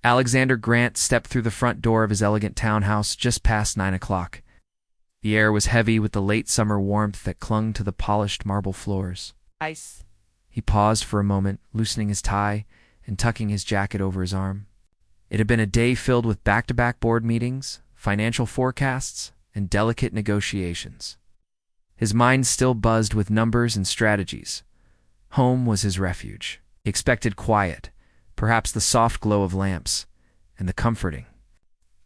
Alexander Grant stepped through the front door of his elegant townhouse just past 9 o'clock. The air was heavy with the late summer warmth that clung to the polished marble floors. Ice. He paused for a moment, loosening his tie and tucking his jacket over his arm. It had been a day filled with back-to-back board meetings, financial forecasts, and delicate negotiations. His mind still buzzed with numbers and strategies. Home was his refuge. He expected quiet, perhaps the soft glow of lamps, and the comforting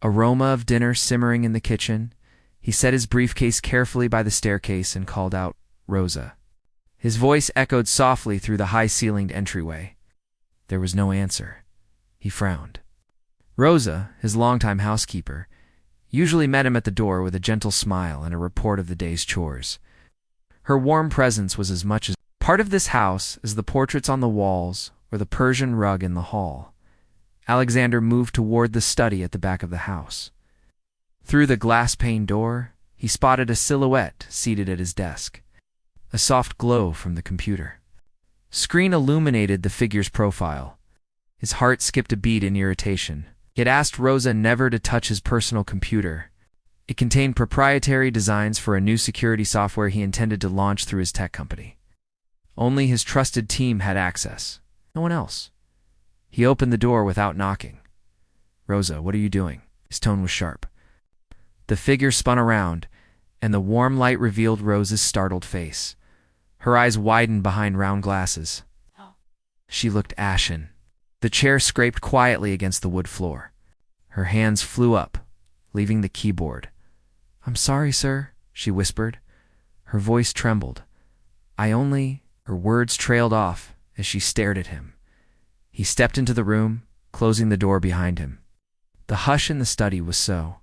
aroma of dinner simmering in the kitchen. He set his briefcase carefully by the staircase and called out, "Rosa." His voice echoed softly through the high-ceilinged entryway. There was no answer. He frowned. Rosa, his longtime housekeeper, usually met him at the door with a gentle smile and a report of the day's chores. Her warm presence was as much as part of this house as the portraits on the walls or the Persian rug in the hall. Alexander moved toward the study at the back of the house. Through the glass-pane door, he spotted a silhouette seated at his desk. A soft glow from the computer screen illuminated the figure's profile. His heart skipped a beat in irritation. He had asked Rosa never to touch his personal computer. It contained proprietary designs for a new security software he intended to launch through his tech company. Only his trusted team had access. No one else. He opened the door without knocking. "Rosa, what are you doing?" His tone was sharp. The figure spun around, and the warm light revealed Rosa's startled face. Her eyes widened behind round glasses. She looked ashen. The chair scraped quietly against the wood floor. Her hands flew up, leaving the keyboard. "I'm sorry, sir," she whispered. Her voice trembled. Her words trailed off as she stared at him. He stepped into the room, closing the door behind him. The hush in the study was so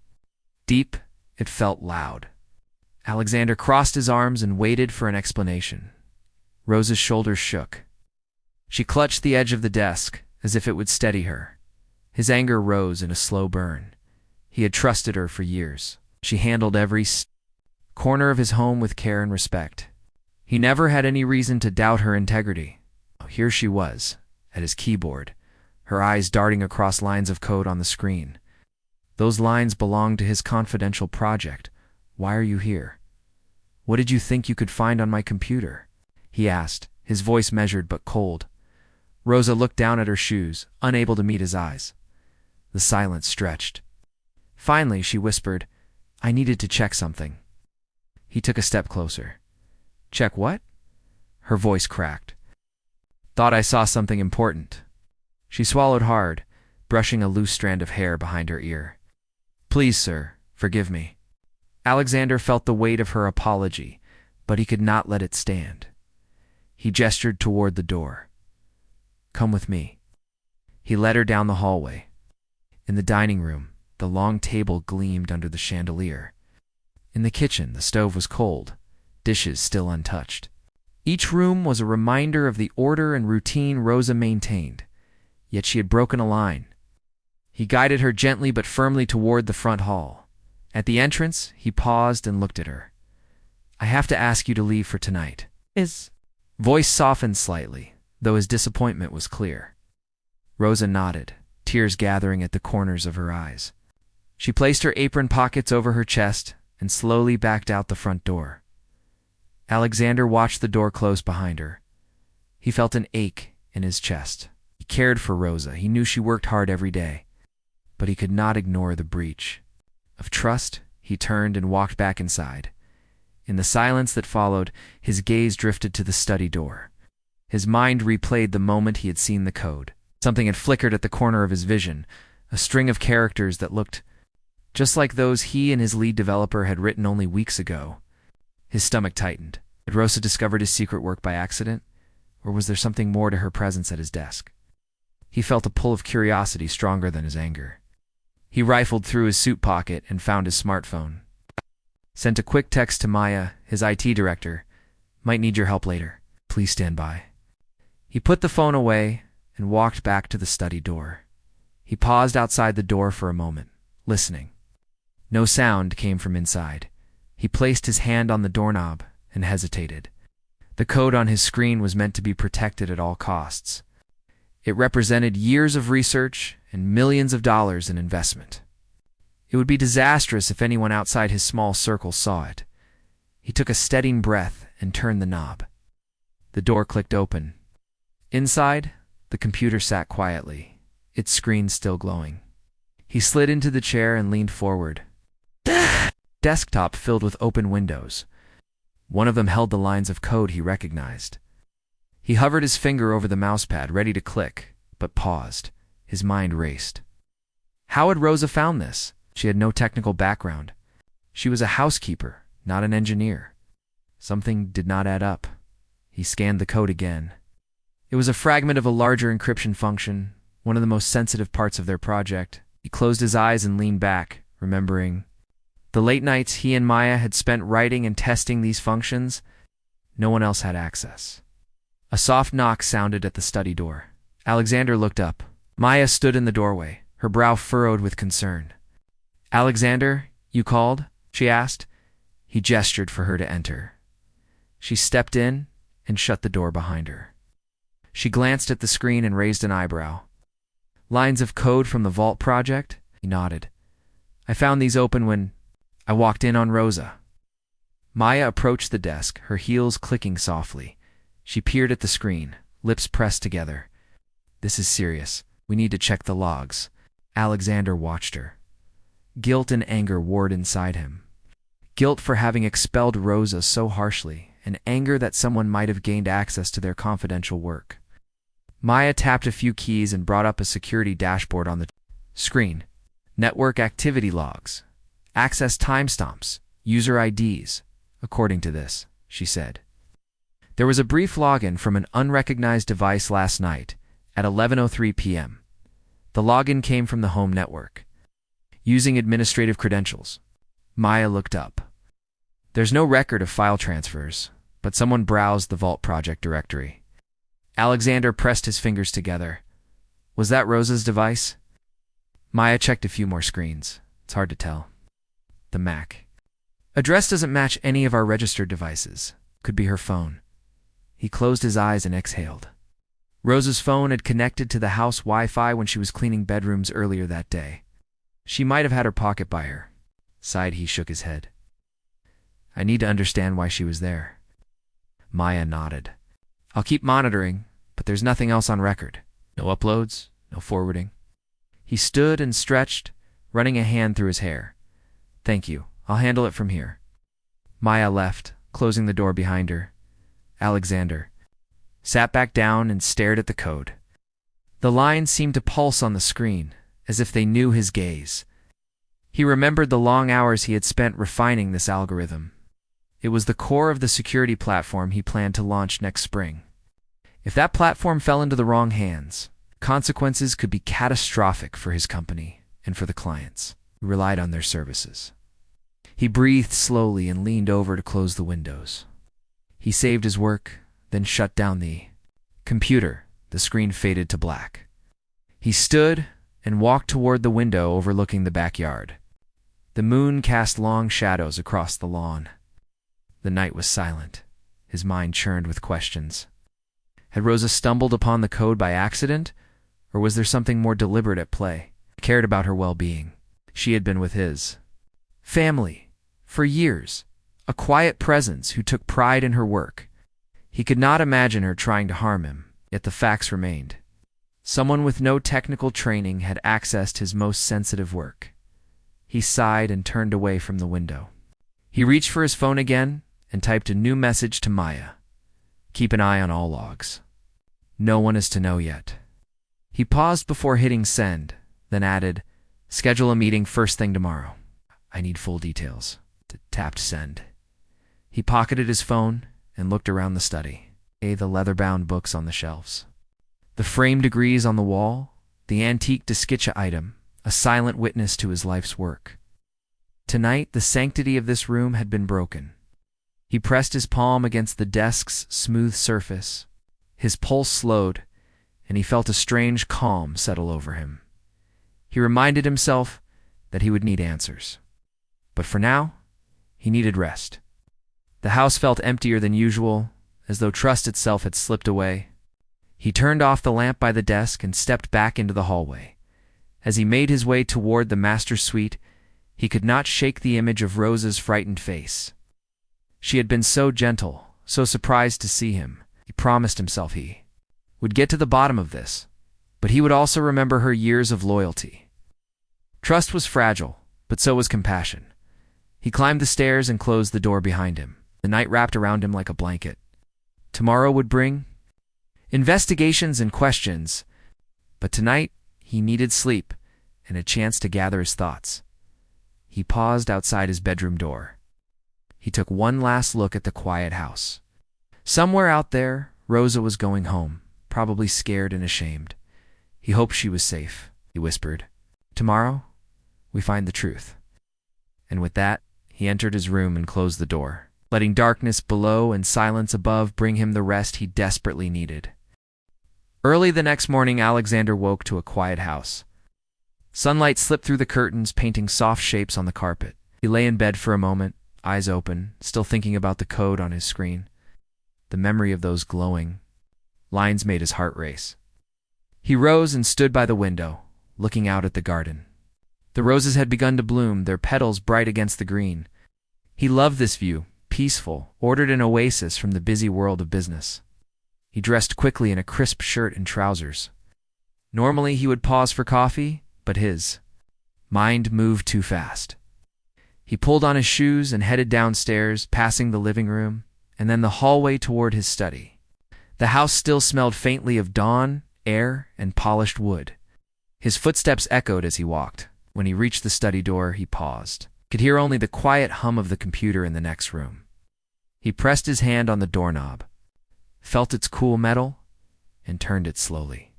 deep, it felt loud. Alexander crossed his arms and waited for an explanation. Rosa's shoulders shook. She clutched the edge of the desk, as if it would steady her. His anger rose in a slow burn. He had trusted her for years. She handled every corner of his home with care and respect. He never had any reason to doubt her integrity. Here she was, at his keyboard, her eyes darting across lines of code on the screen. Those lines belonged to his confidential project. "Why are you here?" "What did you think you could find on my computer?" he asked, his voice measured but cold. Rosa looked down at her shoes, unable to meet his eyes. The silence stretched. Finally, she whispered, "I needed to check something." He took a step closer. "Check what?" Her voice cracked. "Thought I saw something important." She swallowed hard, brushing a loose strand of hair behind her ear. "Please, sir, forgive me." Alexander felt the weight of her apology, but he could not let it stand. He gestured toward the door. "Come with me." He led her down the hallway. In the dining room, the long table gleamed under the chandelier. In the kitchen, the stove was cold, dishes still untouched. Each room was a reminder of the order and routine Rosa maintained, yet she had broken a line. He guided her gently but firmly toward the front hall. At the entrance, he paused and looked at her. "I have to ask you to leave for tonight." His voice softened slightly, though his disappointment was clear. Rosa nodded, tears gathering at the corners of her eyes. She placed her apron pockets over her chest and slowly backed out the front door. Alexander watched the door close behind her. He felt an ache in his chest. He cared for Rosa. He knew she worked hard every day. But he could not ignore the breach of trust. He turned and walked back inside. In the silence that followed, his gaze drifted to the study door. His mind replayed the moment he had seen the code. Something had flickered at the corner of his vision, a string of characters that looked just like those he and his lead developer had written only weeks ago. His stomach tightened. Had Rosa discovered his secret work by accident, or was there something more to her presence at his desk? He felt a pull of curiosity stronger than his anger. He rifled through his suit pocket and found his smartphone. Sent a quick text to Maya, his IT director. "Might need your help later. Please stand by." He put the phone away and walked back to the study door. He paused outside the door for a moment, listening. No sound came from inside. He placed his hand on the doorknob and hesitated. The code on his screen was meant to be protected at all costs. It represented years of research and millions of dollars in investment. It would be disastrous if anyone outside his small circle saw it. He took a steadying breath and turned the knob. The door clicked open. Inside, the computer sat quietly, its screen still glowing. He slid into the chair and leaned forward. Desktop filled with open windows. One of them held the lines of code he recognized. He hovered his finger over the mousepad, ready to click, but paused. His mind raced. How had Rosa found this? She had no technical background. She was a housekeeper, not an engineer. Something did not add up. He scanned the code again. It was a fragment of a larger encryption function, one of the most sensitive parts of their project. He closed his eyes and leaned back, remembering the late nights he and Maya had spent writing and testing these functions. No one else had access. A soft knock sounded at the study door. Alexander looked up. Maya stood in the doorway, her brow furrowed with concern. "Alexander, you called?" she asked. He gestured for her to enter. She stepped in and shut the door behind her. She glanced at the screen and raised an eyebrow. "Lines of code from the Vault project?" He nodded. "I found these open when I walked in on Rosa." Maya approached the desk, her heels clicking softly. She peered at the screen, lips pressed together. "This is serious. We need to check the logs." Alexander watched her. Guilt and anger warred inside him. Guilt for having expelled Rosa so harshly, and anger that someone might have gained access to their confidential work. Maya tapped a few keys and brought up a security dashboard on the screen. Network activity logs. Access timestamps. User IDs. According to this, she said. There was a brief login from an unrecognized device last night at 11:03 p.m. The login came from the home network. Using administrative credentials. Maya looked up. There's no record of file transfers, but someone browsed the Vault project directory. Alexander pressed his fingers together. Was that Rosa's device? Maya checked a few more screens. It's hard to tell. The Mac. Address doesn't match any of our registered devices. Could be her phone. He closed his eyes and exhaled. Rosa's phone had connected to the house Wi-Fi when she was cleaning bedrooms earlier that day. She might have had her pocket by her. Sighed, he shook his head. I need to understand why she was there. Maya nodded. I'll keep monitoring, but there's nothing else on record. No uploads, no forwarding. He stood and stretched, running a hand through his hair. Thank you. I'll handle it from here. Maya left, closing the door behind her. Alexander sat back down and stared at the code. The lines seemed to pulse on the screen, as if they knew his gaze. He remembered the long hours he had spent refining this algorithm. It was the core of the security platform he planned to launch next spring. If that platform fell into the wrong hands, consequences could be catastrophic for his company and for the clients who relied on their services. He breathed slowly and leaned over to close the windows. He saved his work, then shut down the computer. The screen faded to black. He stood and walked toward the window overlooking the backyard. The moon cast long shadows across the lawn. The night was silent. His mind churned with questions. Had Rosa stumbled upon the code by accident, or was there something more deliberate at play? He cared about her well-being. She had been with his family for years, a quiet presence who took pride in her work. He could not imagine her trying to harm him, yet the facts remained. Someone with no technical training had accessed his most sensitive work. He sighed and turned away from the window. He reached for his phone again and typed a new message to Maya. Keep an eye on all logs. No one is to know yet. He paused before hitting send, then added, schedule a meeting first thing tomorrow. I need full details. Tapped send. He pocketed his phone and looked around the study. The leather-bound books on the shelves. The framed degrees on the wall, the antique Diskitcha item, a silent witness to his life's work. Tonight, the sanctity of this room had been broken. He pressed his palm against the desk's smooth surface. His pulse slowed, and he felt a strange calm settle over him. He reminded himself that he would need answers. But for now, he needed rest. The house felt emptier than usual, as though trust itself had slipped away. He turned off the lamp by the desk and stepped back into the hallway. As he made his way toward the master's suite, he could not shake the image of Rosa's frightened face. She had been so gentle, so surprised to see him. He promised himself he would get to the bottom of this, but he would also remember her years of loyalty. Trust was fragile, but so was compassion. He climbed the stairs and closed the door behind him. The night wrapped around him like a blanket. Tomorrow would bring investigations and questions, but tonight he needed sleep and a chance to gather his thoughts. He paused outside his bedroom door. He took one last look at the quiet house. Somewhere out there, Rosa was going home, probably scared and ashamed. He hoped she was safe, he whispered. Tomorrow, we find the truth. And with that, he entered his room and closed the door, letting darkness below and silence above bring him the rest he desperately needed. Early the next morning, Alexander woke to a quiet house. Sunlight slipped through the curtains, painting soft shapes on the carpet. He lay in bed for a moment, eyes open, still thinking about the code on his screen. The memory of those glowing lines made his heart race. He rose and stood by the window, looking out at the garden. The roses had begun to bloom, their petals bright against the green. He loved this view, peaceful, ordered an oasis from the busy world of business. He dressed quickly in a crisp shirt and trousers. Normally he would pause for coffee, but his mind moved too fast. He pulled on his shoes and headed downstairs, passing the living room, and then the hallway toward his study. The house still smelled faintly of dawn, air, and polished wood. His footsteps echoed as he walked. When he reached the study door, he paused. Could hear only the quiet hum of the computer in the next room. He pressed his hand on the doorknob, felt its cool metal, and turned it slowly.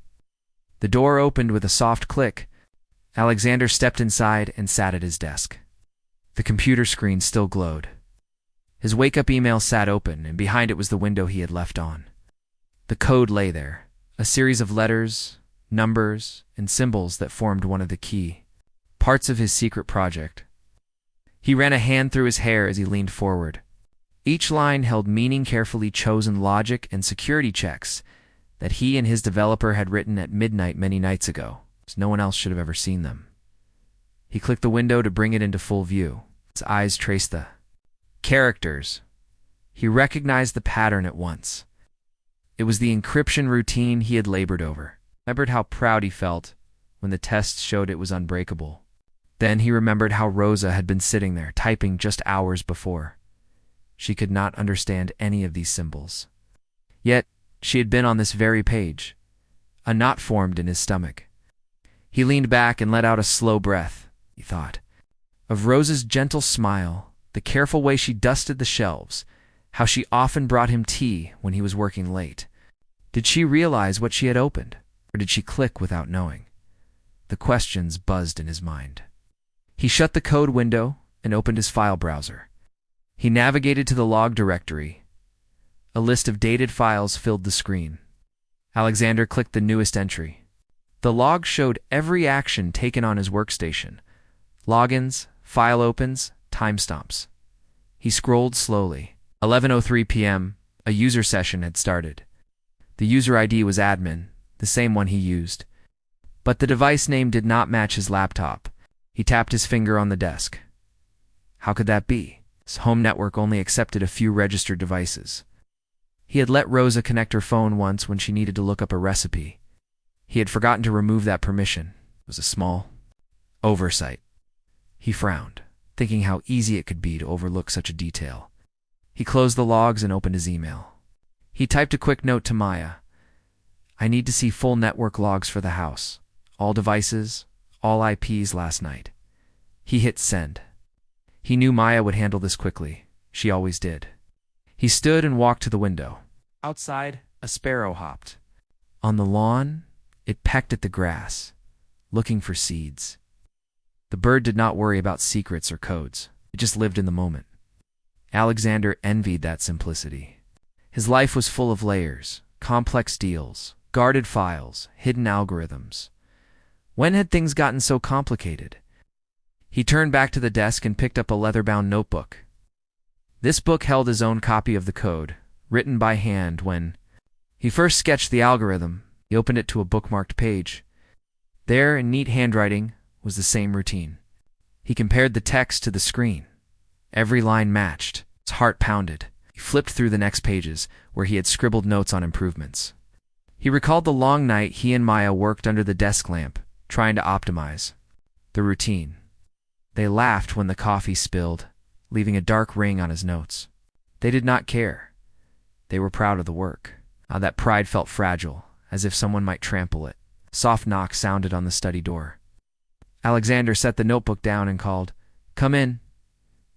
The door opened with a soft click. Alexander stepped inside and sat at his desk. The computer screen still glowed. His wake-up email sat open, and behind it was the window he had left on. The code lay there, a series of letters, numbers, and symbols that formed one of the key parts of his secret project. He ran a hand through his hair as he leaned forward. Each line held meaning, carefully chosen logic and security checks that he and his developer had written at midnight many nights ago, so no one else should have ever seen them. He clicked the window to bring it into full view. His eyes traced the characters. He recognized the pattern at once. It was the encryption routine he had labored over. Remembered how proud he felt when the tests showed it was unbreakable. Then he remembered how Rosa had been sitting there, typing just hours before. She could not understand any of these symbols. Yet, she had been on this very page. A knot formed in his stomach. He leaned back and let out a slow breath. He thought of Rosa's gentle smile, the careful way she dusted the shelves, how she often brought him tea when he was working late. Did she realize what she had opened, or did she click without knowing? The questions buzzed in his mind. He shut the code window and opened his file browser. He navigated to the log directory. A list of dated files filled the screen. Alexander clicked the newest entry. The log showed every action taken on his workstation. Logins, file opens, timestamps. He scrolled slowly. 11:03 p.m., a user session had started. The user ID was admin, the same one he used. But the device name did not match his laptop. He tapped his finger on the desk. How could that be? His home network only accepted a few registered devices. He had let Rosa connect her phone once when she needed to look up a recipe. He had forgotten to remove that permission. It was a small oversight. He frowned, thinking how easy it could be to overlook such a detail. He closed the logs and opened his email. He typed a quick note to Maya. I need to see full network logs for the house. All devices, all IPs last night. He hit send. He knew Maya would handle this quickly. She always did. He stood and walked to the window. Outside, a sparrow hopped. On the lawn, it pecked at the grass, looking for seeds. The bird did not worry about secrets or codes. It just lived in the moment. Alexander envied that simplicity. His life was full of layers, complex deals, guarded files, hidden algorithms. When had things gotten so complicated? He turned back to the desk and picked up a leather-bound notebook. This book held his own copy of the code, written by hand when He first sketched the algorithm. He opened it to a bookmarked page. There, in neat handwriting, was the same routine. He compared the text to the screen. Every line matched. His heart pounded. He flipped through the next pages, where he had scribbled notes on improvements. He recalled the long night he and Maya worked under the desk lamp, trying to optimize the routine. They laughed when the coffee spilled, leaving a dark ring on his notes. They did not care. They were proud of the work. That pride felt fragile, as if someone might trample it. A soft knock sounded on the study door. Alexander set the notebook down and called, "Come in."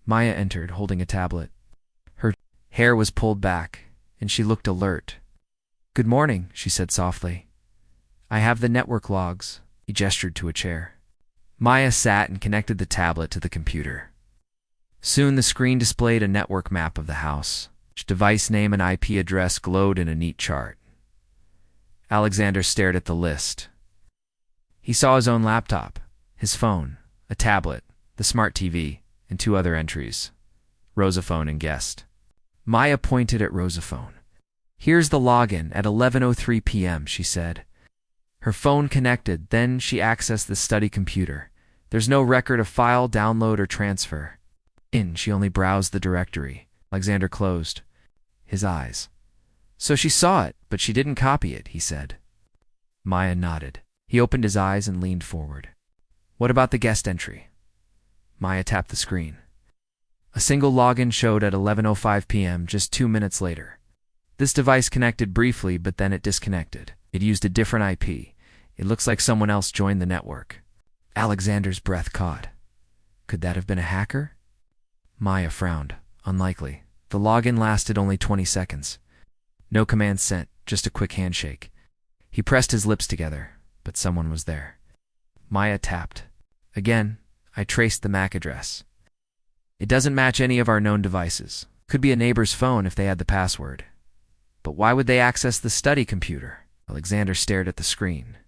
Maya entered, holding a tablet. Her hair was pulled back, and she looked alert. "Good morning," she said softly. "I have the network logs." He gestured to a chair. Maya sat and connected the tablet to the computer. Soon the screen displayed a network map of the house. Each device name and IP address glowed in a neat chart. Alexander stared at the list. He saw his own laptop, his phone, a tablet, the smart TV, and 2 other entries, Rosaphone and guest. Maya pointed at Rosaphone. "Here's the login at 11:03 p.m., she said. Her phone connected, then she accessed the study computer. There's no record of file download or transfer. She only browsed the directory. Alexander closed his eyes. "So she saw it, but she didn't copy it," he said. Maya nodded. He opened his eyes and leaned forward. "What about the guest entry?" Maya tapped the screen. A single login showed at 11:05 p.m., just 2 minutes later. This device connected briefly, but then it disconnected. It used a different IP. It looks like someone else joined the network. Alexander's breath caught. Could that have been a hacker? Maya frowned. Unlikely. The login lasted only 20 seconds. No command sent, just a quick handshake. He pressed his lips together, but someone was there. Maya tapped. Again, I traced the MAC address. It doesn't match any of our known devices. Could be a neighbor's phone if they had the password. But why would they access the study computer? Alexander stared at the screen.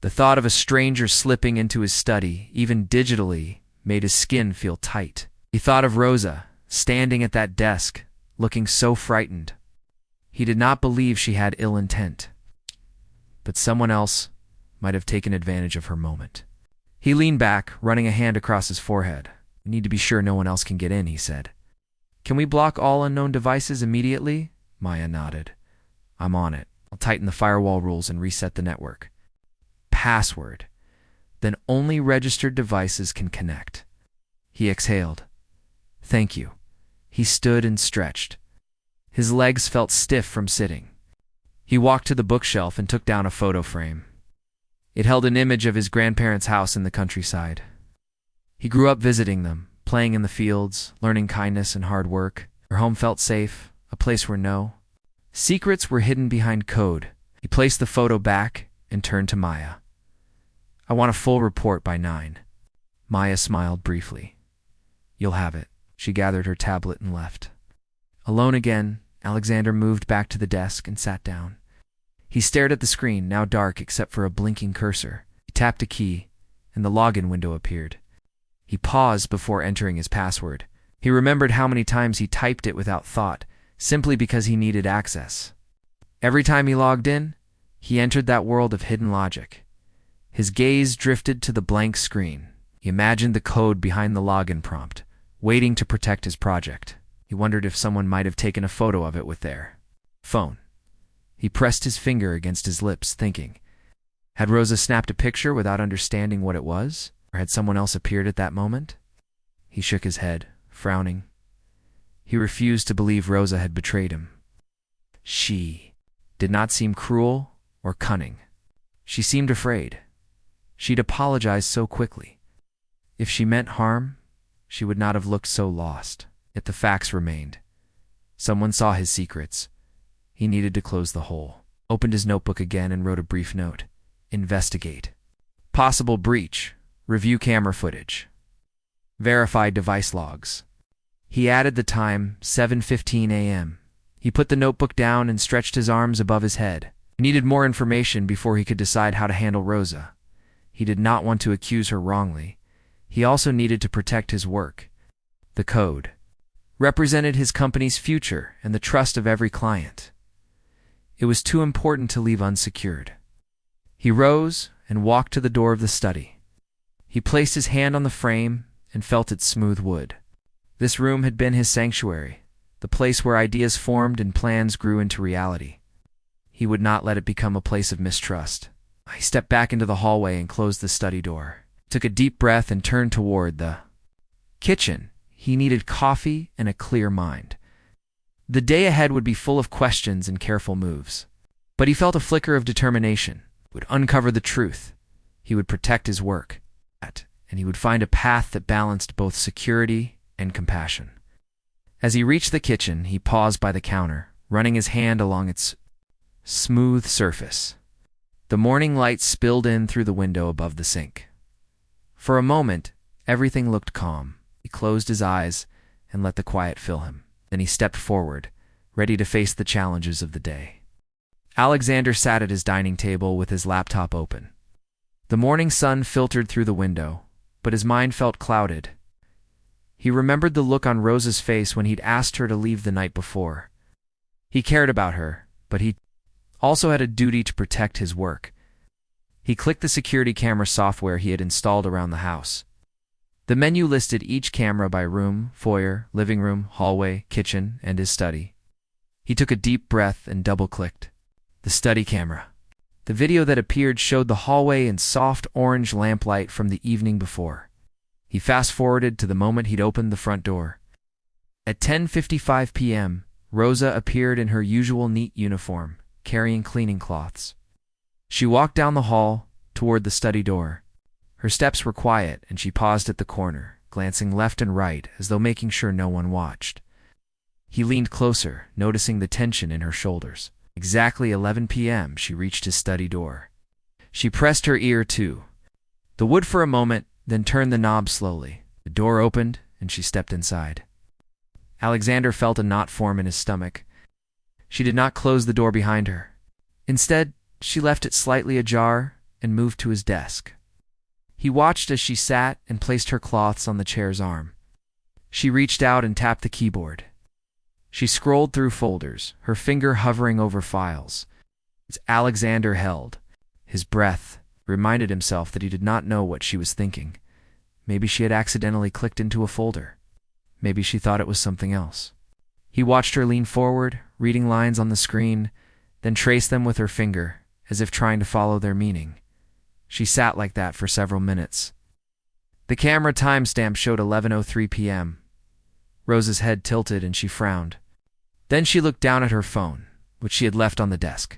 The thought of a stranger slipping into his study, even digitally, made his skin feel tight. He thought of Rosa, standing at that desk, looking so frightened. He did not believe she had ill intent. But someone else might have taken advantage of her moment. He leaned back, running a hand across his forehead. "We need to be sure no one else can get in," he said. "Can we block all unknown devices immediately?" Maya nodded. "I'm on it. I'll tighten the firewall rules and reset the network." Password. Then only registered devices can connect. He exhaled. "Thank you." He stood and stretched. His legs felt stiff from sitting. He walked to the bookshelf and took down a photo frame. It held an image of his grandparents' house in the countryside. He grew up visiting them, playing in the fields, learning kindness and hard work. Their home felt safe, a place where no secrets were hidden behind code. He placed the photo back and turned to Maya. "I want a full report by 9. Maya smiled briefly. "You'll have it." She gathered her tablet and left. Alone again, Alexander moved back to the desk and sat down. He stared at the screen, now dark except for a blinking cursor. He tapped a key, and the login window appeared. He paused before entering his password. He remembered how many times he typed it without thought, simply because he needed access. Every time he logged in, he entered that world of hidden logic. His gaze drifted to the blank screen. He imagined the code behind the login prompt, waiting to protect his project. He wondered if someone might have taken a photo of it with their phone. He pressed his finger against his lips, thinking. Had Rosa snapped a picture without understanding what it was? Or had someone else appeared at that moment? He shook his head, frowning. He refused to believe Rosa had betrayed him. She did not seem cruel or cunning. She seemed afraid. She'd apologized so quickly. If she meant harm, she would not have looked so lost. Yet the facts remained. Someone saw his secrets. He needed to close the hole. Opened his notebook again and wrote a brief note. Investigate. Possible breach. Review camera footage. Verify device logs. He added the time, 7:15 a.m. He put the notebook down and stretched his arms above his head. He needed more information before he could decide how to handle Rosa. He did not want to accuse her wrongly. He also needed to protect his work. The code represented his company's future and the trust of every client. It was too important to leave unsecured. He rose and walked to the door of the study. He placed his hand on the frame and felt its smooth wood. This room had been his sanctuary, the place where ideas formed and plans grew into reality. He would not let it become a place of mistrust. He stepped back into the hallway and closed the study door, took a deep breath and turned toward the kitchen. He needed coffee and a clear mind. The day ahead would be full of questions and careful moves. But he felt a flicker of determination. He would uncover the truth. He would protect his work. And he would find a path that balanced both security and compassion. As he reached the kitchen, he paused by the counter, running his hand along its smooth surface. The morning light spilled in through the window above the sink. For a moment, everything looked calm. He closed his eyes and let the quiet fill him. Then he stepped forward, ready to face the challenges of the day. Alexander sat at his dining table with his laptop open. The morning sun filtered through the window, but his mind felt clouded. He remembered the look on Rosa's face when he'd asked her to leave the night before. He cared about her, but he also had a duty to protect his work. He clicked the security camera software he had installed around the house. The menu listed each camera by room, foyer, living room, hallway, kitchen, and his study. He took a deep breath and double-clicked. The study camera. The video that appeared showed the hallway in soft orange lamplight from the evening before. He fast-forwarded to the moment he'd opened the front door. At 10:55 p.m., Rosa appeared in her usual neat uniform, carrying cleaning cloths. She walked down the hall toward the study door. Her steps were quiet, and she paused at the corner, glancing left and right as though making sure no one watched. He leaned closer, noticing the tension in her shoulders. Exactly 11 p.m., she reached his study door. She pressed her ear to the wood for a moment, then turned the knob slowly. The door opened, and she stepped inside. Alexander felt a knot form in his stomach. She did not close the door behind her. Instead, she left it slightly ajar and moved to his desk. He watched as she sat and placed her cloths on the chair's arm. She reached out and tapped the keyboard. She scrolled through folders, her finger hovering over files. As Alexander held his breath, reminded himself that he did not know what she was thinking. Maybe she had accidentally clicked into a folder. Maybe she thought it was something else. He watched her lean forward, reading lines on the screen, then trace them with her finger, as if trying to follow their meaning. She sat like that for several minutes. The camera timestamp showed 11:03 p.m. Rosa's head tilted and she frowned. Then she looked down at her phone, which she had left on the desk.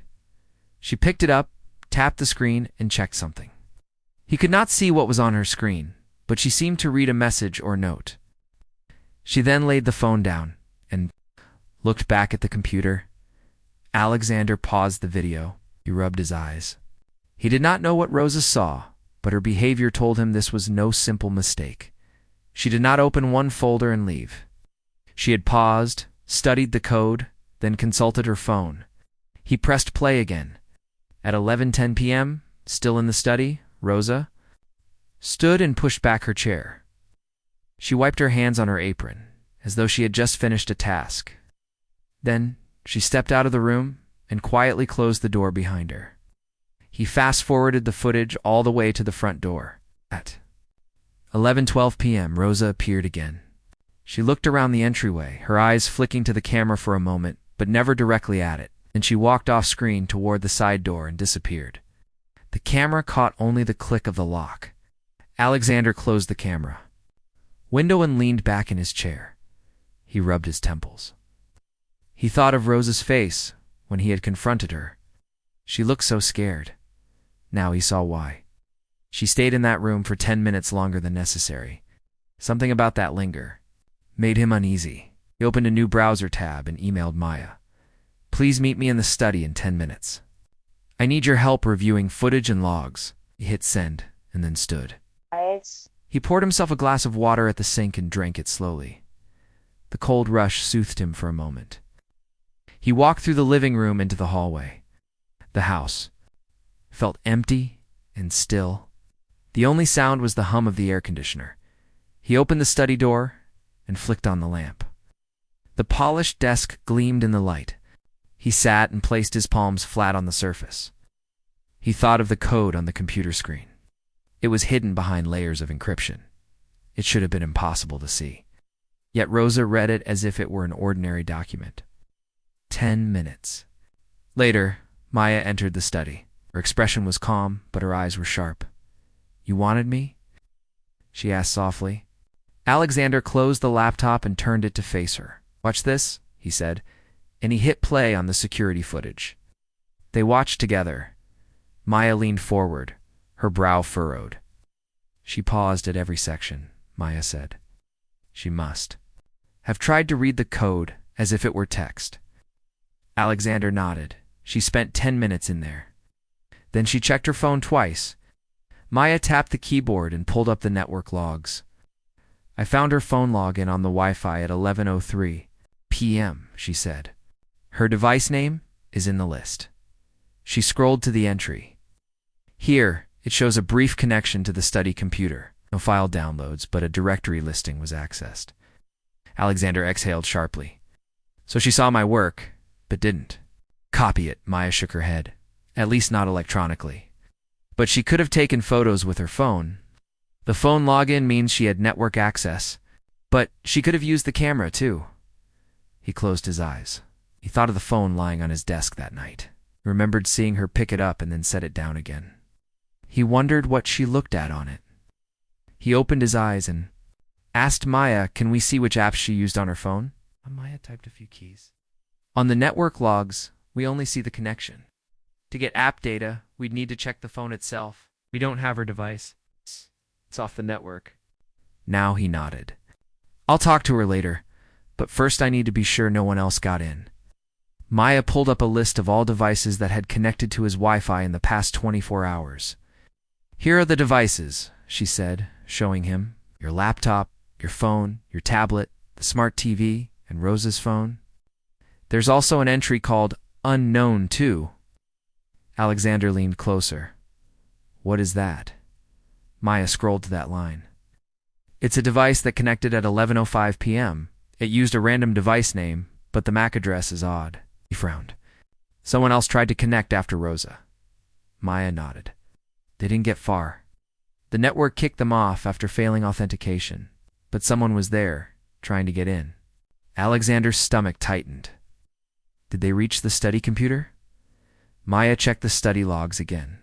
She picked it up, tapped the screen, and checked something. He could not see what was on her screen, but she seemed to read a message or note. She then laid the phone down and looked back at the computer. Alexander paused the video. He rubbed his eyes. He did not know what Rosa saw, but her behavior told him this was no simple mistake. She did not open one folder and leave. She had paused, studied the code, then consulted her phone. He pressed play again. At 11:10 p.m., still in the study, Rosa stood and pushed back her chair. She wiped her hands on her apron, as though she had just finished a task. Then she stepped out of the room and quietly closed the door behind her. He fast-forwarded the footage all the way to the front door. At 11:12 p.m., Rosa appeared again. She looked around the entryway, her eyes flicking to the camera for a moment, but never directly at it. Then she walked off-screen toward the side door and disappeared. The camera caught only the click of the lock. Alexander closed the camera window and leaned back in his chair. He rubbed his temples. He thought of Rosa's face when he had confronted her. She looked so scared. Now he saw why. She stayed in that room for 10 minutes longer than necessary. Something about that linger made him uneasy. He opened a new browser tab and emailed Maya. "Please meet me in the study in 10 minutes. I need your help reviewing footage and logs." He hit send and then stood. He poured himself a glass of water at the sink and drank it slowly. The cold rush soothed him for a moment. He walked through the living room into the hallway. The house felt empty and still. The only sound was the hum of the air conditioner. He opened the study door and flicked on the lamp. The polished desk gleamed in the light. He sat and placed his palms flat on the surface. He thought of the code on the computer screen. It was hidden behind layers of encryption. It should have been impossible to see. Yet Rosa read it as if it were an ordinary document. 10 minutes. Later, Maya entered the study. Her expression was calm, but her eyes were sharp. "You wanted me?" she asked softly. Alexander closed the laptop and turned it to face her. "Watch this," he said, and he hit play on the security footage. They watched together. Maya leaned forward, her brow furrowed. She paused at every section, Maya said. She must have tried to read the code as if it were text. Alexander nodded. She spent 10 minutes in there. Then she checked her phone twice. Maya tapped the keyboard and pulled up the network logs. "I found her phone login on the Wi-Fi at 11:03 p.m., she said. "Her device name is in the list." She scrolled to the entry. Here, it shows a brief connection to the study computer. No file downloads, but a directory listing was accessed. Alexander exhaled sharply. "So she saw my work, but didn't copy it," Maya shook her head. "At least not electronically. But she could have taken photos with her phone. The phone login means she had network access, but she could have used the camera too." He closed his eyes. He thought of the phone lying on his desk that night. He remembered seeing her pick it up and then set it down again. He wondered what she looked at on it. He opened his eyes and asked Maya, "Can we see which apps she used on her phone?" Maya typed a few keys. "On the network logs, we only see the connection. To get app data, we'd need to check the phone itself. We don't have her device. It's off the network." Now he nodded. "I'll talk to her later, but first I need to be sure no one else got in." Maya pulled up a list of all devices that had connected to his Wi-Fi in the past 24 hours. "Here are the devices," she said, showing him. "Your laptop, your phone, your tablet, the smart TV, and Rosa's phone. There's also an entry called Unknown too." Alexander leaned closer. "What is that?" Maya scrolled to that line. "It's a device that connected at 11:05 p.m. It used a random device name, but the MAC address is odd." He frowned. "Someone else tried to connect after Rosa." Maya nodded. "They didn't get far. The network kicked them off after failing authentication, but someone was there, trying to get in." Alexander's stomach tightened. Did they reach the study computer? Maya checked the study logs again.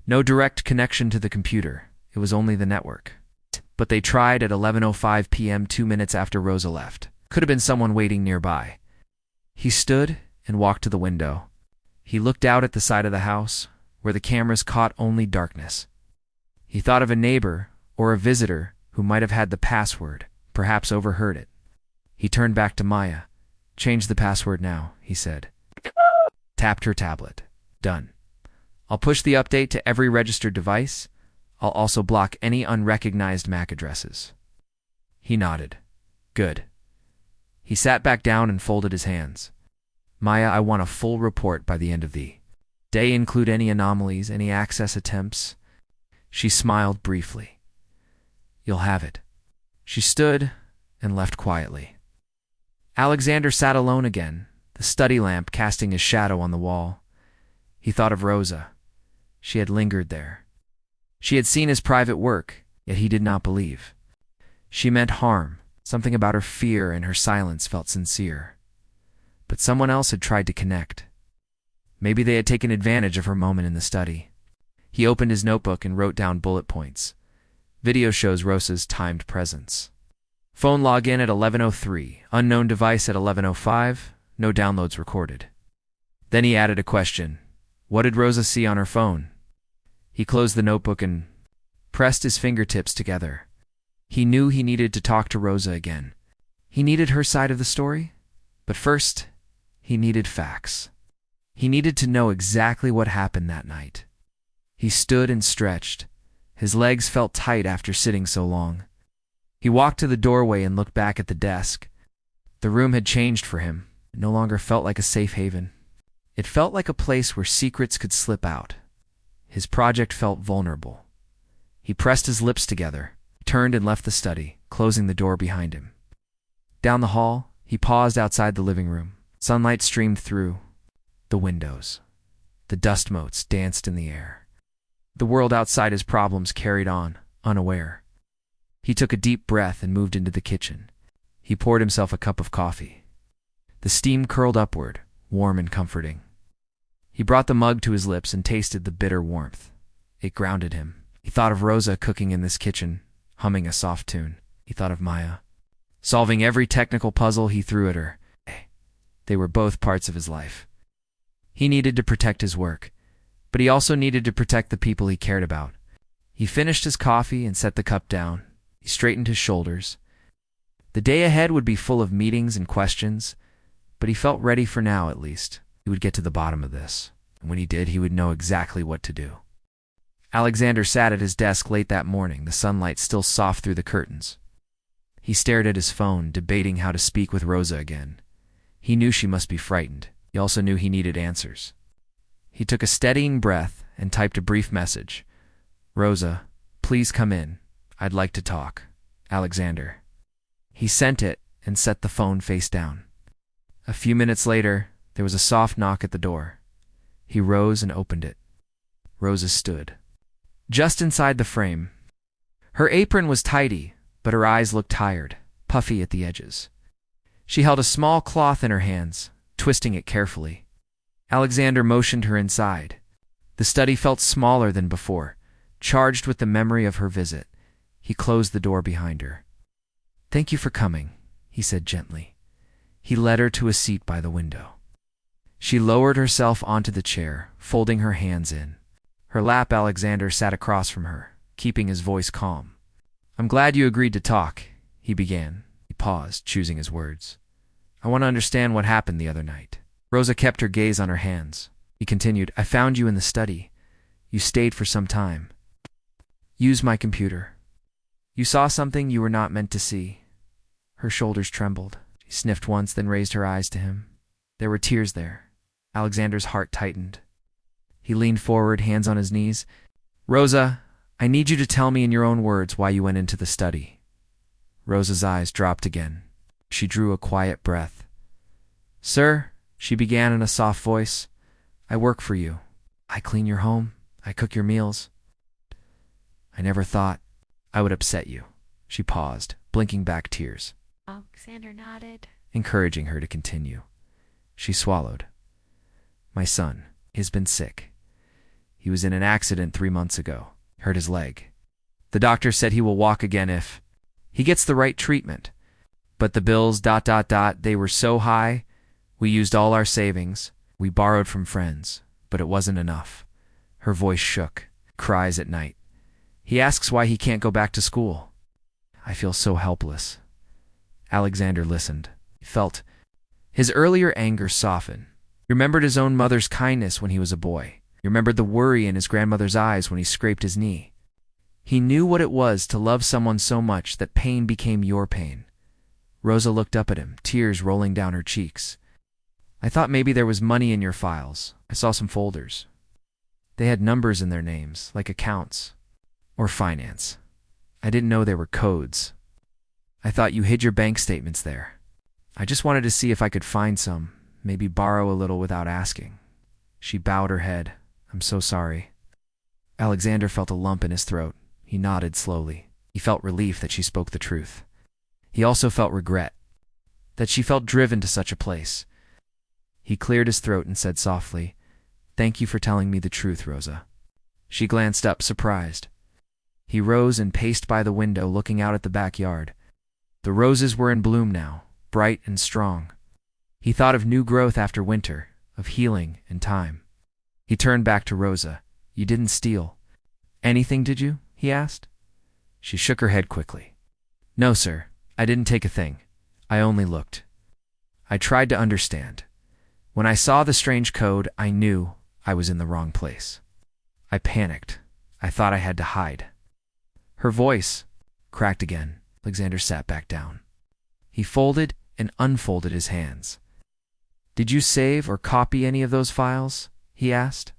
No direct connection to the computer. It was only the network. But they tried at 11:05 p.m. 2 minutes after Rosa left. Could have been someone waiting nearby. He stood and walked to the window. He looked out at the side of the house, where the cameras caught only darkness. He thought of a neighbor or a visitor who might have had the password, perhaps overheard it. He turned back to Maya. "Change the password now," he said. Tapped her tablet. "Done. I'll push the update to every registered device. I'll also block any unrecognized MAC addresses." He nodded. "Good." He sat back down and folded his hands. "Maya, I want a full report by the end of the day. Include any anomalies, any access attempts." She smiled briefly. "You'll have it." She stood and left quietly. Alexander sat alone again, the study lamp casting his shadow on the wall. He thought of Rosa. She had lingered there. She had seen his private work, yet he did not believe. She meant harm. Something about her fear and her silence felt sincere. But someone else had tried to connect. Maybe they had taken advantage of her moment in the study. He opened his notebook and wrote down bullet points. Video shows Rosa's timed presence. Phone login at 11:03. Unknown device at 11:05. No downloads recorded. Then he added a question. What did Rosa see on her phone? He closed the notebook and pressed his fingertips together. He knew he needed to talk to Rosa again. He needed her side of the story, but first, he needed facts. He needed to know exactly what happened that night. He stood and stretched. His legs felt tight after sitting so long. He walked to the doorway and looked back at the desk. The room had changed for him. It no longer felt like a safe haven. It felt like a place where secrets could slip out. His project felt vulnerable. He pressed his lips together, turned and left the study, closing the door behind him. Down the hall, he paused outside the living room. Sunlight streamed through, The windows, the dust motes danced in the air. The world outside his problems carried on, unaware. He took a deep breath and moved into the kitchen. He poured himself a cup of coffee. The steam curled upward, warm and comforting. He brought the mug to his lips and tasted the bitter warmth. It grounded him. He thought of Rosa cooking in this kitchen, humming a soft tune. He thought of Maya, solving every technical puzzle he threw at her. They were both parts of his life. He needed to protect his work, but he also needed to protect the people he cared about. He finished his coffee and set the cup down. He straightened his shoulders. The day ahead would be full of meetings and questions, but he felt ready for now, at least. He would get to the bottom of this, and when he did, he would know exactly what to do. Alexander sat at his desk late that morning, the sunlight still soft through the curtains. He stared at his phone, debating how to speak with Rosa again. He knew she must be frightened. He also knew he needed answers. He took a steadying breath and typed a brief message. "Rosa, please come in. I'd like to talk. Alexander." He sent it and set the phone face down. A few minutes later, there was a soft knock at the door. He rose and opened it. Rosa stood just inside the frame. Her apron was tidy, but her eyes looked tired, puffy at the edges. She held a small cloth in her hands, twisting it carefully. Alexander motioned her inside. The study felt smaller than before, charged with the memory of her visit. He closed the door behind her. "Thank you for coming," he said gently. He led her to a seat by the window. She lowered herself onto the chair, folding her hands in. Her lap. Alexander sat across from her, keeping his voice calm. "I'm glad you agreed to talk," he began. He paused, choosing his words. "I want to understand what happened the other night." Rosa kept her gaze on her hands. He continued, "I found you in the study. You stayed for some time. Used my computer. You saw something you were not meant to see." Her shoulders trembled. She sniffed once, then raised her eyes to him. There were tears there. Alexander's heart tightened. He leaned forward, hands on his knees. "Rosa, I need you to tell me in your own words why you went into the study." Rosa's eyes dropped again. She drew a quiet breath. "Sir," she began in a soft voice, "I work for you. I clean your home. I cook your meals. I never thought I would upset you." She paused, blinking back tears. Alexander nodded, encouraging her to continue. She swallowed. "My son has been sick. He was in an accident 3 months ago. Hurt his leg. The doctor said he will walk again if he gets the right treatment. But the bills, they were so high, we used all our savings. We borrowed from friends, but it wasn't enough." Her voice shook. "Cries at night. He asks why he can't go back to school. I feel so helpless." Alexander listened. He felt his earlier anger soften. He remembered his own mother's kindness when he was a boy. He remembered the worry in his grandmother's eyes when he scraped his knee. He knew what it was to love someone so much that pain became your pain. Rosa looked up at him, tears rolling down her cheeks. "I thought maybe there was money in your files. I saw some folders. They had numbers in their names, like accounts or finance. I didn't know they were codes. I thought you hid your bank statements there. I just wanted to see if I could find some, maybe borrow a little without asking." She bowed her head. "I'm so sorry." Alexander felt a lump in his throat. He nodded slowly. He felt relief that she spoke the truth. He also felt regret, that she felt driven to such a place. He cleared his throat and said softly, "Thank you for telling me the truth, Rosa." She glanced up, surprised. He rose and paced by the window, looking out at the backyard. The roses were in bloom now, bright and strong. He thought of new growth after winter, of healing and time. He turned back to Rosa. "You didn't steal anything, did you?" he asked. She shook her head quickly. "No, sir. I didn't take a thing. I only looked. I tried to understand. When I saw the strange code, I knew I was in the wrong place. I panicked. I thought I had to hide." Her voice cracked again. Alexander sat back down. He folded and unfolded his hands. "Did you save or copy any of those files?" he asked.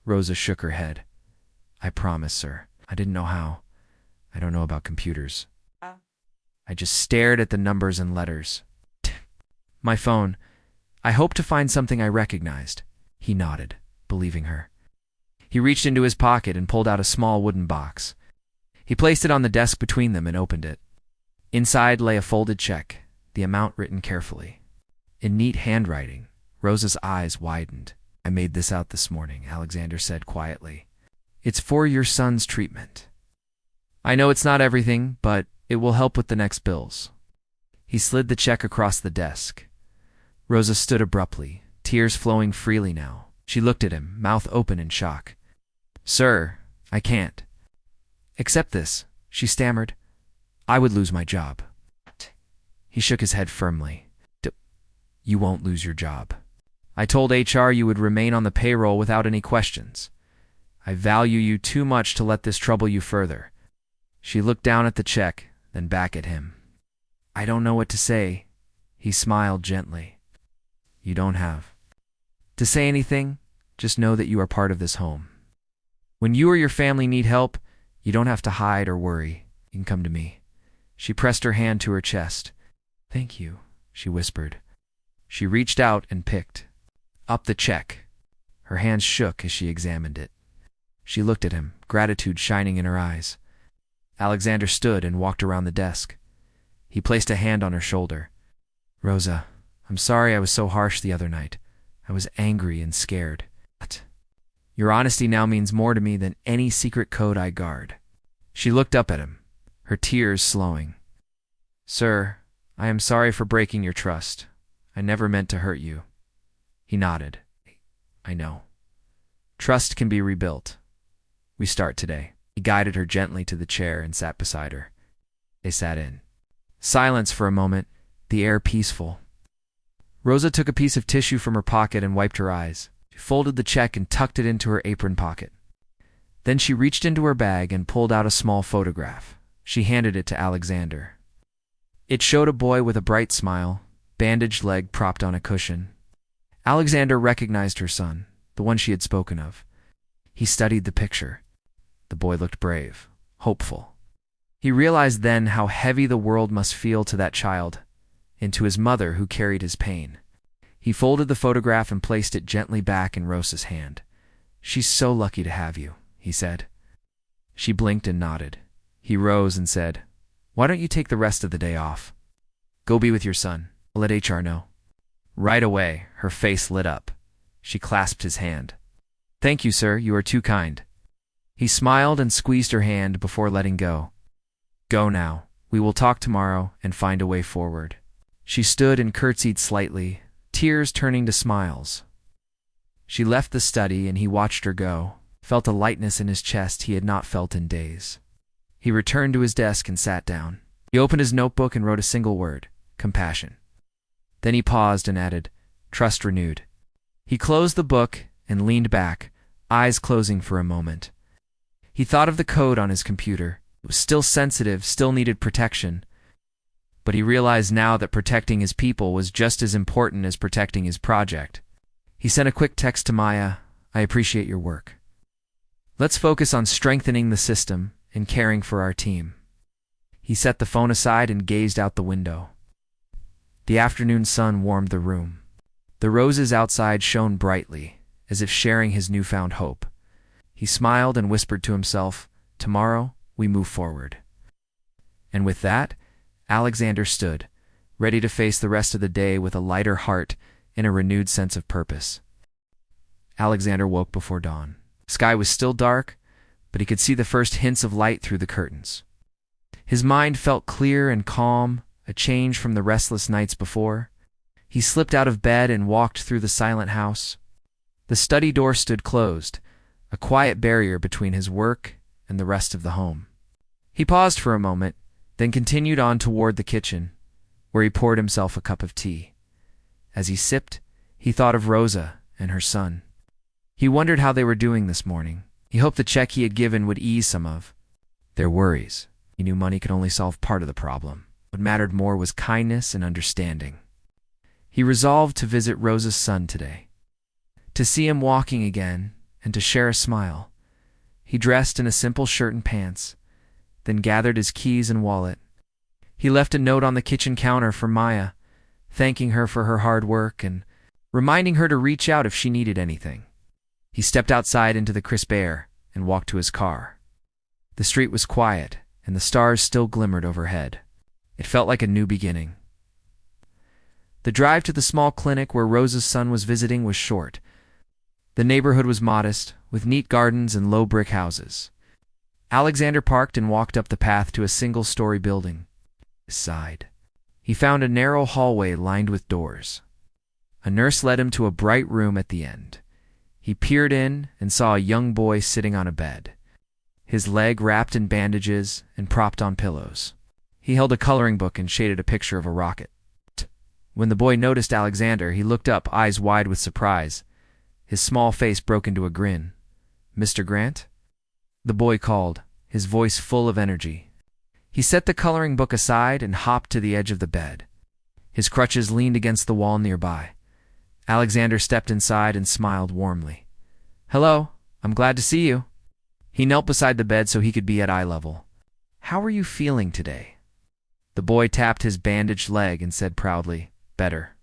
Rosa shook her head. "I promise, sir. I didn't know how. I don't know about computers. I just stared at the numbers and letters. My phone. I hoped to find something I recognized. He nodded, believing her. He reached into his pocket and pulled out a small wooden box. He placed it on the desk between them and opened it. Inside lay a folded check, the amount written carefully. In neat handwriting, Rosa's eyes widened. "I made this out this morning," Alexander said quietly. "It's for your son's treatment. I know it's not everything, but it will help with the next bills." He slid the check across the desk. Rosa stood abruptly, tears flowing freely now. She looked at him, mouth open in shock. "Sir, I can't." "Accept this," she stammered. "I would lose my job." He shook his head firmly. "You won't lose your job. I told HR you would remain on the payroll without any questions. I value you too much to let this trouble you further." She looked down at the check, then back at him. "I don't know what to say." He smiled gently. "You don't have to say anything. Just know that you are part of this home. When you or your family need help, you don't have to hide or worry. You can come to me." She pressed her hand to her chest. "Thank you," she whispered. She reached out and picked up the check. Her hands shook as she examined it. She looked at him, gratitude shining in her eyes. Alexander stood and walked around the desk. He placed a hand on her shoulder. "Rosa, I'm sorry I was so harsh the other night. I was angry and scared. But your honesty now means more to me than any secret code I guard." She looked up at him, her tears slowing. "Sir, I am sorry for breaking your trust. I never meant to hurt you." He nodded. "I know. Trust can be rebuilt. We start today." He guided her gently to the chair and sat beside her. They sat in silence for a moment, the air peaceful. Rosa took a piece of tissue from her pocket and wiped her eyes. She folded the check and tucked it into her apron pocket. Then she reached into her bag and pulled out a small photograph. She handed it to Alexander. It showed a boy with a bright smile, bandaged leg propped on a cushion. Alexander recognized her son, the one she had spoken of. He studied the picture. The boy looked brave, hopeful. He realized then how heavy the world must feel to that child, and to his mother who carried his pain. He folded the photograph and placed it gently back in Rosa's hand. "She's so lucky to have you," he said. She blinked and nodded. He rose and said, "Why don't you take the rest of the day off? Go be with your son. I'll let HR know." Right away, her face lit up. She clasped his hand. "Thank you, sir. You are too kind." He smiled and squeezed her hand before letting go. "Go now. We will talk tomorrow and find a way forward." She stood and curtsied slightly, tears turning to smiles. She left the study and he watched her go, felt a lightness in his chest he had not felt in days. He returned to his desk and sat down. He opened his notebook and wrote a single word: compassion. Then he paused and added, "Trust renewed." He closed the book and leaned back, eyes closing for a moment. He thought of the code on his computer. It was still sensitive, still needed protection. But he realized now that protecting his people was just as important as protecting his project. He sent a quick text to Maya, "I appreciate your work. Let's focus on strengthening the system and caring for our team." He set the phone aside and gazed out the window. The afternoon sun warmed the room. The roses outside shone brightly, as if sharing his newfound hope. He smiled and whispered to himself, "Tomorrow, we move forward." And with that, Alexander stood, ready to face the rest of the day with a lighter heart and a renewed sense of purpose. Alexander woke before dawn. The sky was still dark, but he could see the first hints of light through the curtains. His mind felt clear and calm, a change from the restless nights before. He slipped out of bed and walked through the silent house. The study door stood closed, a quiet barrier between his work and the rest of the home. He paused for a moment, then continued on toward the kitchen, where he poured himself a cup of tea. As he sipped, he thought of Rosa and her son. He wondered how they were doing this morning. He hoped the check he had given would ease some of their worries. He knew money could only solve part of the problem. What mattered more was kindness and understanding. He resolved to visit Rosa's son today, to see him walking again, and to share a smile. He dressed in a simple shirt and pants, then gathered his keys and wallet. He left a note on the kitchen counter for Maya, thanking her for her hard work and reminding her to reach out if she needed anything. He stepped outside into the crisp air and walked to his car. The street was quiet, and the stars still glimmered overhead. It felt like a new beginning. The drive to the small clinic where Rosa's son was visiting was short. The neighborhood was modest, with neat gardens and low brick houses. Alexander parked and walked up the path to a single-story building. He sighed. He found a narrow hallway lined with doors. A nurse led him to a bright room at the end. He peered in and saw a young boy sitting on a bed, his leg wrapped in bandages and propped on pillows. He held a coloring book and shaded a picture of a rocket. When the boy noticed Alexander, he looked up, eyes wide with surprise. His small face broke into a grin. "Mr. Grant?" The boy called, his voice full of energy. He set the coloring book aside and hopped to the edge of the bed. His crutches leaned against the wall nearby. Alexander stepped inside and smiled warmly. "Hello, I'm glad to see you." He knelt beside the bed so he could be at eye level. "How are you feeling today?" The boy tapped his bandaged leg and said proudly, "Better.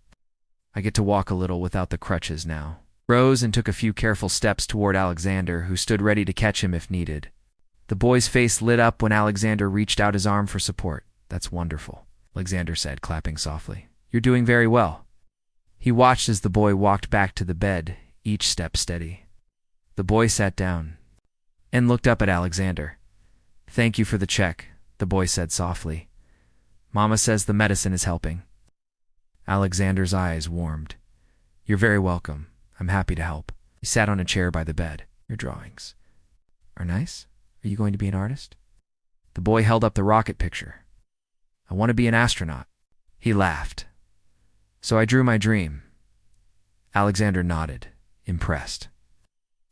I get to walk a little without the crutches now." Rose and took a few careful steps toward Alexander, who stood ready to catch him if needed. The boy's face lit up when Alexander reached out his arm for support. "That's wonderful," Alexander said, clapping softly. "You're doing very well." He watched as the boy walked back to the bed, each step steady. The boy sat down and looked up at Alexander. "Thank you for the check," the boy said softly. "Mama says the medicine is helping." Alexander's eyes warmed. "You're very welcome. I'm happy to help." He sat on a chair by the bed. "Your drawings are nice. Are you going to be an artist?" The boy held up the rocket picture. "I want to be an astronaut." He laughed. "So I drew my dream." Alexander nodded, impressed.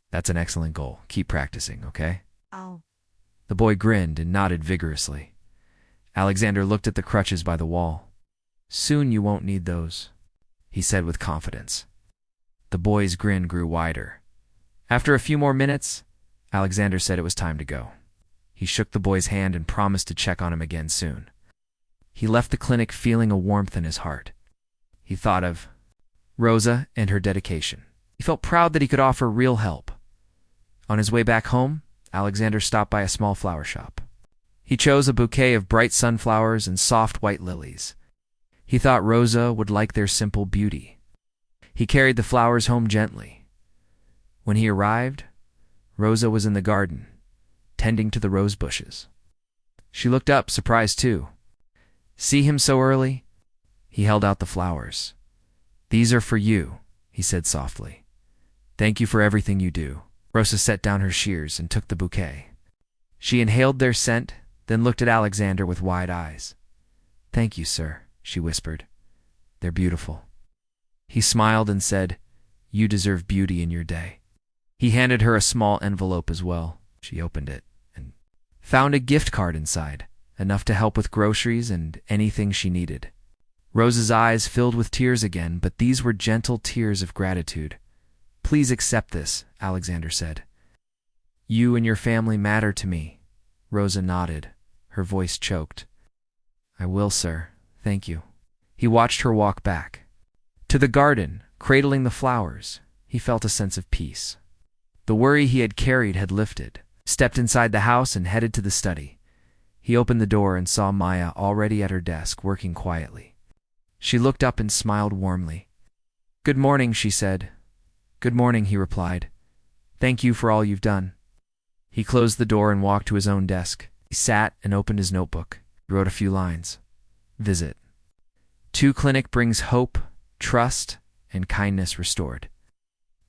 "That's an excellent goal. Keep practicing, okay?" Oh. The boy grinned and nodded vigorously. Alexander looked at the crutches by the wall. "Soon you won't need those," he said with confidence. The boy's grin grew wider. After a few more minutes, Alexander said it was time to go. He shook the boy's hand and promised to check on him again soon. He left the clinic feeling a warmth in his heart. He thought of Rosa and her dedication. He felt proud that he could offer real help. On his way back home, Alexander stopped by a small flower shop. He chose a bouquet of bright sunflowers and soft white lilies. He thought Rosa would like their simple beauty. He carried the flowers home gently. When he arrived, Rosa was in the garden, tending to the rose bushes. She looked up, surprised too. "See him so early?" He held out the flowers. "These are for you," he said softly. "Thank you for everything you do." Rosa set down her shears and took the bouquet. She inhaled their scent, then looked at Alexander with wide eyes. "Thank you, sir," she whispered. "They're beautiful." He smiled and said, "You deserve beauty in your day." He handed her a small envelope as well. She opened it and found a gift card inside, enough to help with groceries and anything she needed. Rosa's eyes filled with tears again, but these were gentle tears of gratitude. "Please accept this," Alexander said. "You and your family matter to me." Rosa nodded, her voice choked. "I will, sir. Thank you." He watched her walk back to the garden, cradling the flowers. He felt a sense of peace. The worry he had carried had lifted. Stepped inside the house and headed to the study. He opened the door and saw Maya already at her desk, working quietly. She looked up and smiled warmly. "Good morning," she said. "Good morning," he replied. "Thank you for all you've done." He closed the door and walked to his own desk. He sat and opened his notebook. He wrote a few lines. Visit. To clinic brings hope, trust, and kindness restored.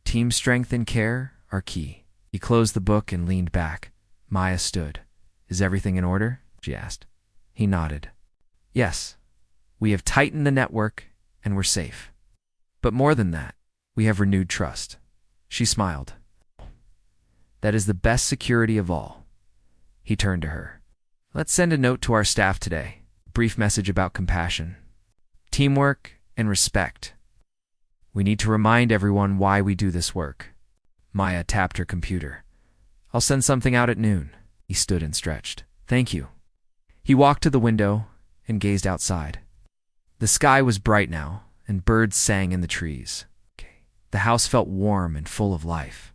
Team strength and care are key. He closed the book and leaned back. Maya stood. "Is everything in order?" she asked. He nodded. "Yes. We have tightened the network and we're safe. But more than that, we have renewed trust." She smiled. "That is the best security of all." He turned to her. "Let's send a note to our staff today. A brief message about compassion, teamwork, and respect. We need to remind everyone why we do this work." Maya tapped her computer. "I'll send something out at noon." He stood and stretched. "Thank you." He walked to the window and gazed outside. The sky was bright now, and birds sang in the trees. The house felt warm and full of life.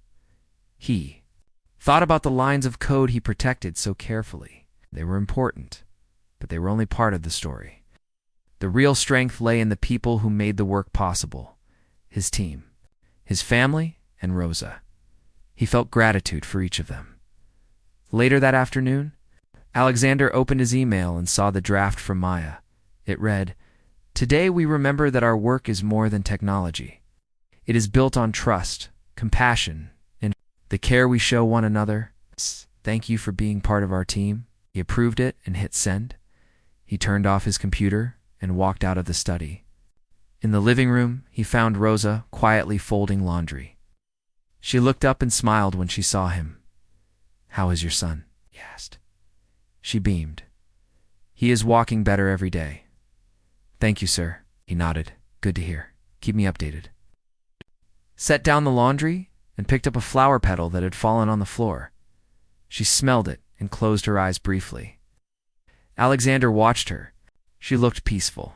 He thought about the lines of code he protected so carefully. They were important, but they were only part of the story. The real strength lay in the people who made the work possible: his team, his family, and Rosa. He felt gratitude for each of them. Later that afternoon, Alexander opened his email and saw the draft from Maya. It read, "Today we remember that our work is more than technology. It is built on trust, compassion, and the care we show one another. Thank you for being part of our team." He approved it and hit send. He turned off his computer and walked out of the study. In the living room, he found Rosa quietly folding laundry. She looked up and smiled when she saw him. "How is your son?" he asked. She beamed. "He is walking better every day." "Thank you, sir." He nodded. "Good to hear. Keep me updated." Set down the laundry and picked up a flower petal that had fallen on the floor. She smelled it and closed her eyes briefly. Alexander watched her. She looked peaceful.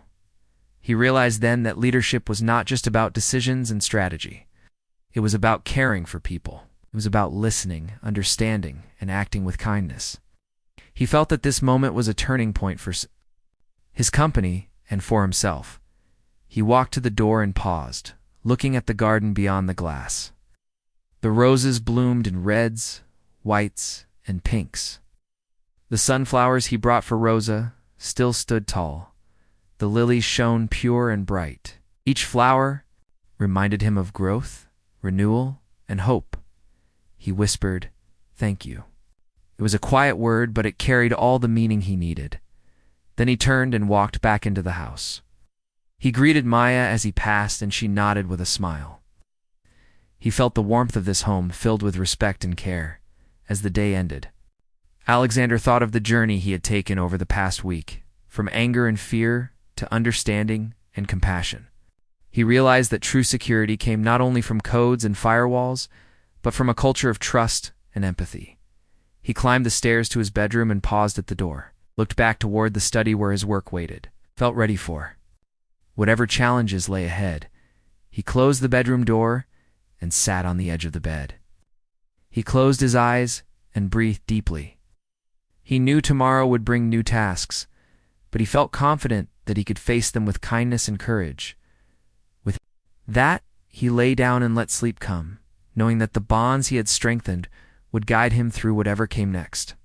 He realized then that leadership was not just about decisions and strategy. It was about caring for people. It was about listening, understanding, and acting with kindness. He felt that this moment was a turning point for his company and for himself. He walked to the door and paused, looking at the garden beyond the glass. The roses bloomed in reds, whites, and pinks. The sunflowers he brought for Rosa still stood tall. The lilies shone pure and bright. Each flower reminded him of growth, renewal, and hope. He whispered, "Thank you." It was a quiet word, but it carried all the meaning he needed. Then he turned and walked back into the house. He greeted Maya as he passed, and she nodded with a smile. He felt the warmth of this home filled with respect and care. As the day ended, Alexander thought of the journey he had taken over the past week, from anger and fear to understanding and compassion. He realized that true security came not only from codes and firewalls, but from a culture of trust and empathy. He climbed the stairs to his bedroom and paused at the door, looked back toward the study where his work waited, felt ready for whatever challenges lay ahead. He closed the bedroom door and sat on the edge of the bed. He closed his eyes and breathed deeply. He knew tomorrow would bring new tasks, but he felt confident that he could face them with kindness and courage. With that, he lay down and let sleep come, knowing that the bonds he had strengthened would guide him through whatever came next.